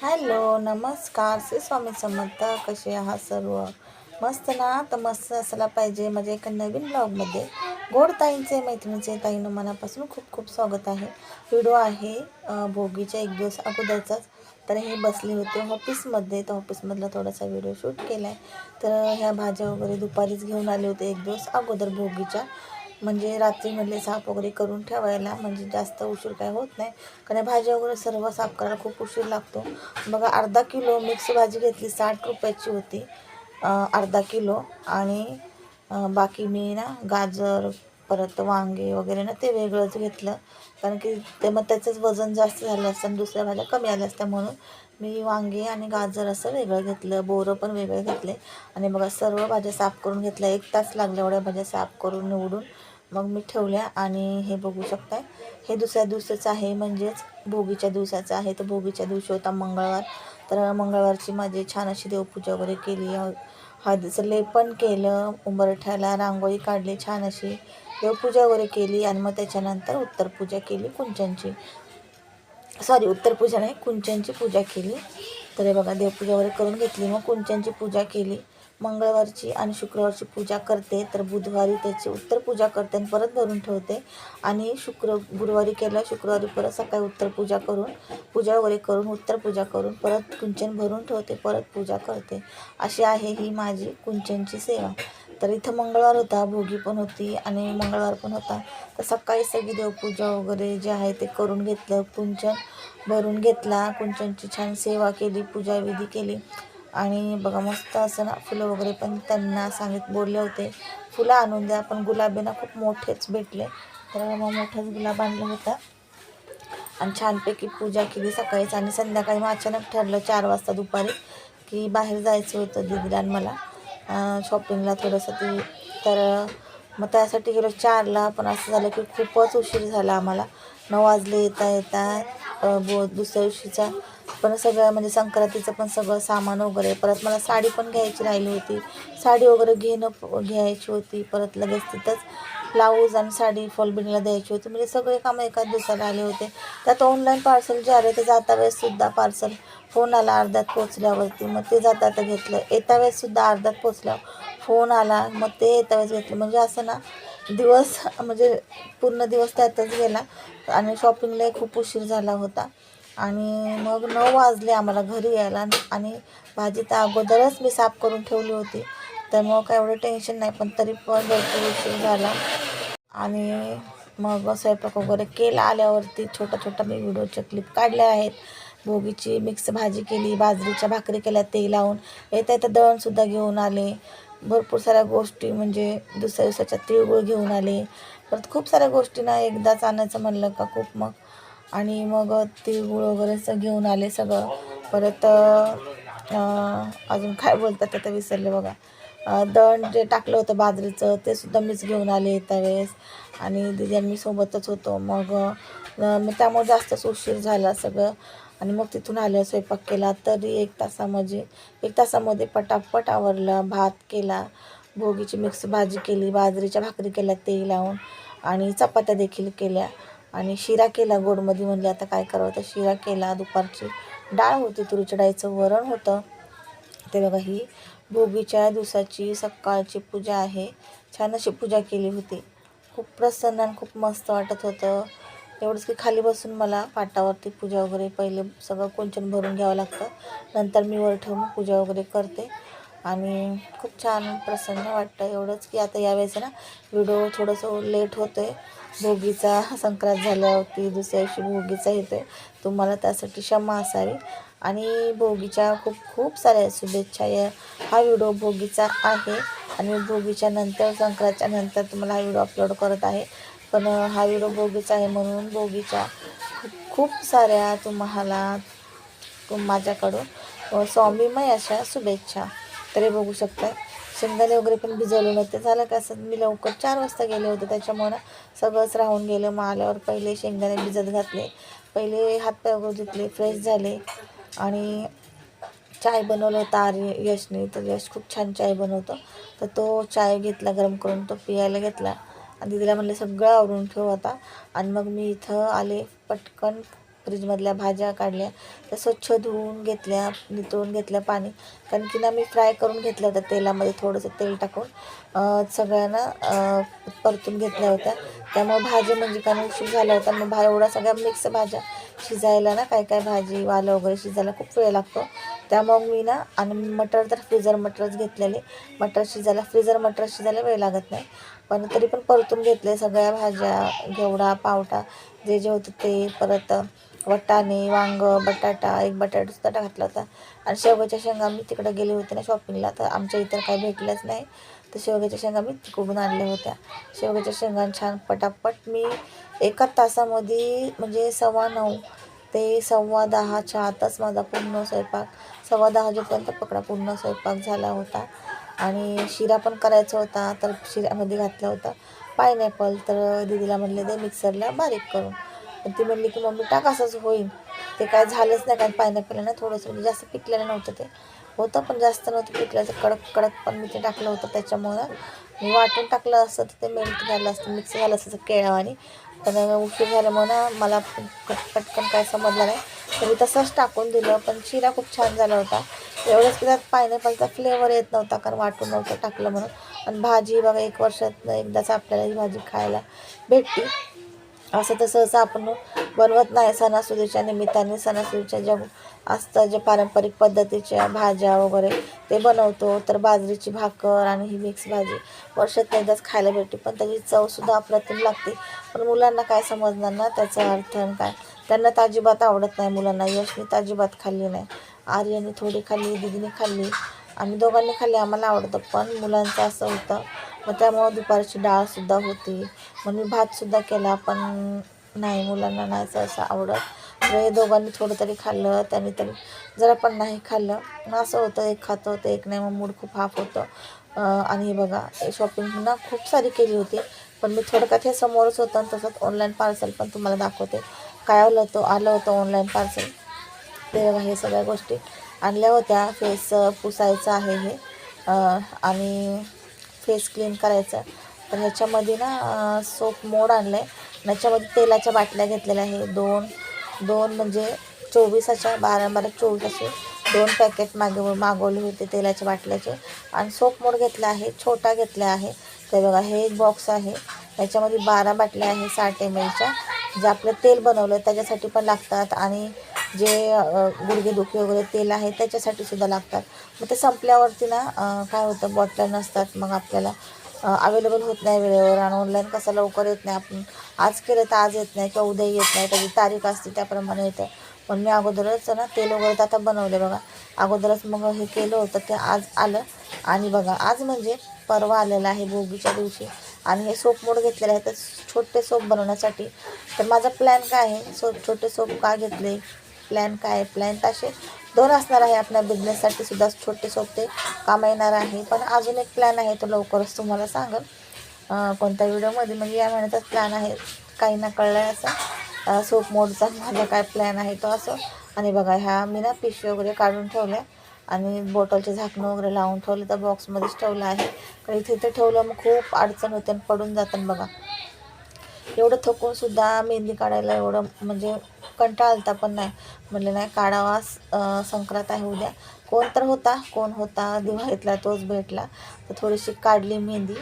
Hello नमस्कार श्री स्वामी समर्थ. कसे आहात सर्व? मस्त ना? तर मस्त असायला पाहिजे. माझ्या एका नवीन ब्लॉगमध्ये गोड ताईंचे मैत्रिणीचे ताईंनो मनापासून खूप खूप स्वागत आहे. व्हिडिओ आहे भोगीच्या एक दिवस अगोदरचाच. तर हे बसले होते ऑफिसमध्ये, तर ऑफिसमधला थोडासा व्हिडिओ शूट केला आहे. तर ह्या भाज्या वगैरे दुपारीच घेऊन आले होते एक दिवस अगोदर भोगीच्या, म्हणजे रात्री म्हणले साफ वगैरे करून ठेवायला, म्हणजे जास्त उशीर काय होत नाही. कारण भाज्या वगैरे सर्व साफ करायला खूप उशीर लागतो. बघा अर्धा किलो मिक्स भाजी घेतली, 60 रुपयाची होती अर्धा किलो. आणि बाकी मी ना गाजर परत वांगे वगैरे ना ते वेगळंच घेतलं, कारण की ते मग त्याचंच वजन जास्त झालं असतं आणि दुसऱ्या भाज्या कमी आल्या असत्या, म्हणून मी वांगे आणि गाजर असं वेगळं घेतलं. बोरं पण वेगळे घेतले. आणि बघा सर्व भाज्या साफ करून घेतल्या. 1 तास लागला एवढ्या भाज्या साफ करून निवडून मग मी ठेवल्या. आणि हे बघू शकताय, हे दुसऱ्या दिवसाचं आहे, म्हणजेच भोगीच्या दिवसाचं आहे. तर भोगीच्या दिवशी होता मंगळवार. तर मंगळवारची माझी छान अशी देवपूजा वगैरे केली, हळदीचं लेपन केलं, उंबरठ्याला रांगोळी काढली छान अशी, देवपूजा वगैरे केली. आणि मग त्याच्यानंतर उत्तरपूजा केली कुंचनची, सॉरी उत्तरपूजा नाही कुंचनची पूजा केली. तर हे बघा देवपूजा वगैरे करून घेतली, मग कुंचनची पूजा केली. मंगळवारची आणि शुक्रवारची पूजा करते, तर बुधवारी त्याची उत्तरपूजा करते आणि परत भरून ठेवते. आणि गुरुवारी केलं, शुक्रवारी परत सकाळी उत्तरपूजा करून पूजा वगैरे करून उत्तरपूजा करून परत कुंचन भरून ठेवते, परत पूजा करते. अशी आहे ही माझी कुंचनची सेवा. तर इथं मंगळवार होता, भोगी पण होती आणि मंगळवार पण होता. तर सकाळी सगळी देवपूजा वगैरे जे आहे ते करून घेतलं, कुंचन भरून घेतला, कुंचनची छान सेवा केली, पूजाविधी केली. आणि बघा मस्त असं ना फुलं वगैरे पण त्यांना बोलले होते फुलं आणून द्या, पण गुलाबी ना खूप मोठेच भेटले, तर मग मोठाच गुलाब आणला होता. आणि छानपैकी पूजा केली सकाळीच. आणि संध्याकाळी मग अचानक ठरलं 4 वाजता दुपारी की बाहेर जायचं होतं दीदीला आणि मला शॉपिंगला थोडंसं ती. तर मग त्यासाठी गेलो 4ला, पण असं झालं की खूपच उशीर झाला आम्हाला. 9 वाजले येता येता. दुसऱ्या दिवशीचा पण सगळं म्हणजे संक्रांतीचं पण सगळं सामान वगैरे, परत मला साडी पण घ्यायची राहिली होती, साडी वगैरे घ्यायची होती. परत लगेच तिथंच ब्लाऊज आणि साडी फॉलबिनला द्यायची होती, म्हणजे सगळे कामं एकाच दिवसाला आले होते. त्यात ऑनलाईन पार्सल जे आले ते जाता वेळेससुद्धा पार्सल फोन आला अर्ध्यात पोचल्यावरती, मग ते जाता घेतलं. येता वेळेससुद्धा अर्ध्यात पोचल्यावर फोन आला, मग ते येता वेळेस घेतलं. म्हणजे असं ना दिवस म्हणजे पूर्ण दिवस त्यातच गेला. आणि शॉपिंगलाही खूप उशीर झाला होता. आणि मग 9 वाजले आम्हाला घरी यायला. आणि भाजी तर अगोदरच मी साफ करून ठेवली होती, तर मग काय एवढं टेन्शन नाही, पण तरी पण भरपूर उशीर झाला. आणि मग स्वयंपाक वगैरे केला. आल्यावरती छोटा मी व्हिडिओच्या क्लिप काढल्या आहेत. भोगीची मिक्स भाजी केली, बाजरीच्या भाकरी केल्या तेल लावून. येता दळणसुद्धा घेऊन आले. भरपूर साऱ्या गोष्टी, म्हणजे दुसऱ्या दिवसाच्या तिळगुळ घेऊन आले. परत खूप साऱ्या गोष्टी ना एकदाच आणायचं म्हणलं का खूप मग. आणि मग तिळगुळ वगैरे घेऊन आले सगळं. परत अजून काय बोलतात आता विसरले बघा. दळण जे टाकलं होतं बाजरीचं ते सुद्धा मीच घेऊन आले येता वेळेस. आणि दीदी आणि मी सोबतच होतो. मग त्यामुळे जास्तच उशीर झाला सगळं. आणि मग तिथून आलं, स्वयंपाक केला, तरी 1 तासामध्ये पटापट आवरला. भात केला, भोगीची मिक्स भाजी केली, बाजरीच्या भाकरी केल्या तेल लावून, आणि चपात्या देखील केल्या. आणि शिरा केला गोडमध्ये, म्हणले आता काय करावं, तर शिरा केला. दुपारची डाळ होती, तुरीच्या डाळीचं वरण होतं. ते बघा ही भोगीच्या दिवसाची सकाळची पूजा आहे. छान अशी पूजा केली होती. खूप प्रसन्न आणि खूप मस्त वाटत होतं. एवढंच की खाली बसून मला पाटावरती पूजा वगैरे पहिले सगळं कुंचन भरून घ्यावं लागतं, नंतर मी वर ठेवून पूजा वगैरे करते. आणि खूप छान प्रसन्न वाटतं. एवढंच की आता यावेळेस ना व्हिडिओ थोडंसं लेट होतं आहे. भोगीचा संक्रांत झाल्यावरती दुसऱ्या दिवशी भोगीचा येतो आहे, तुम्हाला त्यासाठी क्षमा असावी. आणि भोगीच्या खूप खूप साऱ्या शुभेच्छा. हा व्हिडिओ भोगीचा आहे आणि भोगीच्या नंतर संक्रांतच्या नंतर तुम्हाला हा व्हिडिओ अपलोड करत आहे. पण हा व्हिडिओ भोगीचा आहे म्हणून भोगीच्या खूप खूप साऱ्या तुम्हाला माझ्याकडून स्वामीमय अशा शुभेच्छा. तरी बघू शकता शेंगदाणे वगैरे पण भिजवले नव्हते. झालं का असं मी लवकर 4 वाजता गेले होते, त्याच्यामुळे सगळंच राहून गेलं. मग आल्यावर पहिले शेंगदाणे भिजत घातले, पहिले हातपाय वगैरे धुतले, फ्रेश झाले. आणि चाय बनवलं होतं यशने, तर यश खूप छान चाय बनवतो, तर तो चाय घेतला गरम करून, तो पियायला घेतला. आणि दीदीला म्हणले सगळं आवरून ठेव आता. आणि मग मी इथं आले पटकन फ्रीजमधल्या भाज्या काढल्या, त्या स्वच्छ धुवून घेतल्या, नितळून घेतल्या पाणी, कारण की ना मी फ्राय करून घेतल्या होत्या तेलामध्ये थोडंसं तेल टाकून सगळ्यांना परतून घेतल्या होत्या. त्यामुळे भाज्या म्हणजे कारण उशीर झाला होता, मग एवढ्या सगळ्या मिक्स भाज्या शिजायला ना काय काय भाजी वालं वगैरे शिजायला खूप वेळ लागतो. त्यामुळे मी ना आणि मटर तर फ्रीजर मटरच घेतलेले, फ्रीजर मटर शिजायला वेळ लागत नाही. पण तरी पण परतून घेतले सगळ्या भाज्या, घेवडा, पावटा जे जे होतं ते, परत वाटाणे, वांगं, बटाटा, एक बटाटासुद्धा घातला होता. आणि शेवग्याच्या शेंगा मी तिकडे गेले होते ना शॉपिंगला, तर आमच्या इतर काही भेटल्याच नाही, तर शेवग्याच्या शेंगा मी तिकडून आणल्या होत्या. शेवग्याच्या शेंगा छान पटापट मी एका तासामध्ये म्हणजे 9:15 ते 10:15च्या आतच माझा पूर्ण स्वयंपाक, 10:15 वाजेपर्यंत पकडा पूर्ण स्वयंपाक झाला होता. आणि शिरा पण करायचा होता, तर शिऱ्यामध्ये घातला होता पायनॅपल. तर दीदीला म्हणले ते मिक्सरला बारीक करून, पण ती म्हणली की मम्मी टाक असंच होईल. ते काय झालंच नाही, कारण पायनॅपल ना थोडंसं म्हणजे जास्त पिकलेलं नव्हतं, ते होतं पण जास्त नव्हतं पिकल्याचं, कडक कडक पण मी ते टाकलं होतं. त्याच्यामुळं मी वाटून टाकलं असतं तर ते मेल्ट झालं असतं, मिक्स झालं असतं केळावानी. पण उशीर झाल्यामुळे ना मला पटकन काय समजलं नाही, तर मी तसंच टाकून दिलं. पण शिरा खूप छान झाला होता. एवढंच की त्यात पायनॅपलचा फ्लेवर येत नव्हता, कारण वाटून नव्हतं टाकलं म्हणून. आणि भाजी बघा, 1 वर्षातनं एकदाच आपल्याला ही भाजी खायला भेटते. असं तर सहसा आपण बनवत नाही. सणासुदीच्या निमित्ताने सणासुदीच्या ज्या असतात, ज्या पारंपरिक पद्धतीच्या भाज्या वगैरे ते बनवतो. तर बाजरीची भाकर आणि ही मिक्स भाजी वर्षात एकदाच खायला भेटते, पण त्याची चवसुद्धा अप्रतिम लागते. पण मुलांना काय समजणार ना त्याचा अर्थ आणि काय, त्यांना तर अजिबात आवडत नाही मुलांना. यशने तर अजिबात खाल्ली नाही, आर्याने थोडी खाल्ली, दीदीने खाल्ली, आम्ही दोघांनी खाल्ली, आम्हाला आवडतं. पण मुलांचं असं होतं, मग त्यामुळं दुपारची डाळसुद्धा होती, मग मी भातसुद्धा केला, पण नाही, मुलांना नाही सहसा आवडत. तर हे दोघांनी थोडं तरी खाल्लं, त्यांनी तरी जरा पण नाही खाल्लं. मग असं होतं, एक खातं होतं एक नाही, मग मूड खूप हाफ होतं. आणि हे बघा, शॉपिंग पुन्हा खूप सारी केली होती, पण मी थोडक्यात हे समोरच होतं. आणि तसंच ऑनलाईन पार्सल पण तुम्हाला दाखवते, काय आलं होतं ऑनलाईन पार्सल. ते बघा, हे सगळ्या गोष्टी आणल्या होत्या. फेस पुसायचं आहे हे, आणि फेस क्लीन करायचं. तर ह्याच्यामध्ये ना सोप मोड आणलं आहे. ह्याच्यामध्ये तेलाच्या बाटल्या घेतलेल्या आहे, दोन म्हणजे 24च्या 12-12 24 असे 2 पॅकेट मागवले होते तेलाच्या बाटल्याचे. आणि सोप मोड घेतला आहे, छोटा घेतला आहे. तर बघा, हे एक बॉक्स आहे, ह्याच्यामध्ये 12 बाटल्या आहे 60 mlच्या, जे आपलं तेल बनवलं त्याच्यासाठी पण लागतात, आणि जे गुडघेदुखी वगैरे तेल आहे त्याच्यासाठी सुद्धा लागतात. मग ते संपल्यावरती ना काय होतं, बॉटल्या नसतात, मग आपल्याला अवेलेबल होत नाही वेळेवर. आणि ऑनलाईन कसं लवकर येत नाही, आपण आज केलं तर आज येत नाही, किंवा उद्या येत नाही, त्याची तारीख असते त्याप्रमाणे येतं. पण मी अगोदरच ना तेल वगैरे तर आता बनवले बघा, अगोदरच मग हे केलं होतं, ते आज आलं. आणि बघा, आज म्हणजे परवा आलेलं आहे भोगीच्या दिवशी. आणि हे सोप मोड घेतलेलं आहे तर छोटे सोप बनवण्यासाठी. तर माझा प्लॅन काय आहे, छोटे सोप का घेतले, प्लॅन काय आहे, प्लॅन तर असे 2 असणार आहे. आपल्या बिझनेससाठी सुद्धा छोटे सोप ते कामा येणार आहे. पण अजून एक प्लॅन आहे, तो लवकरच तुम्हाला सांगेल कोणत्या व्हिडिओमध्ये, म्हणजे या महिन्याचाच प्लॅन आहे. काही ना कळलं आहे असा सोप मोडचा माझा काय प्लॅन आहे तो असं. आणि बघा, ह्या मी ना पिशवी वगैरे काढून ठेवल्या, आणि बॉटलचे झाकणं वगैरे लावून ठेवले, तर बॉक्समध्येच ठेवलं आहे. कारण इथे ठेवलं मग खूप अडचण होते आणि पडून जातात बघा. एवढं थकूनसुद्धा मेहंदी काढायला एवढं म्हणजे कंटाळा आलता, पण नाही म्हटलं नाही काढावा. संक्रांत आहे उद्या. कोण होता दिवाळीतला, तोच भेटला, तर थोडीशी काढली मेहंदी.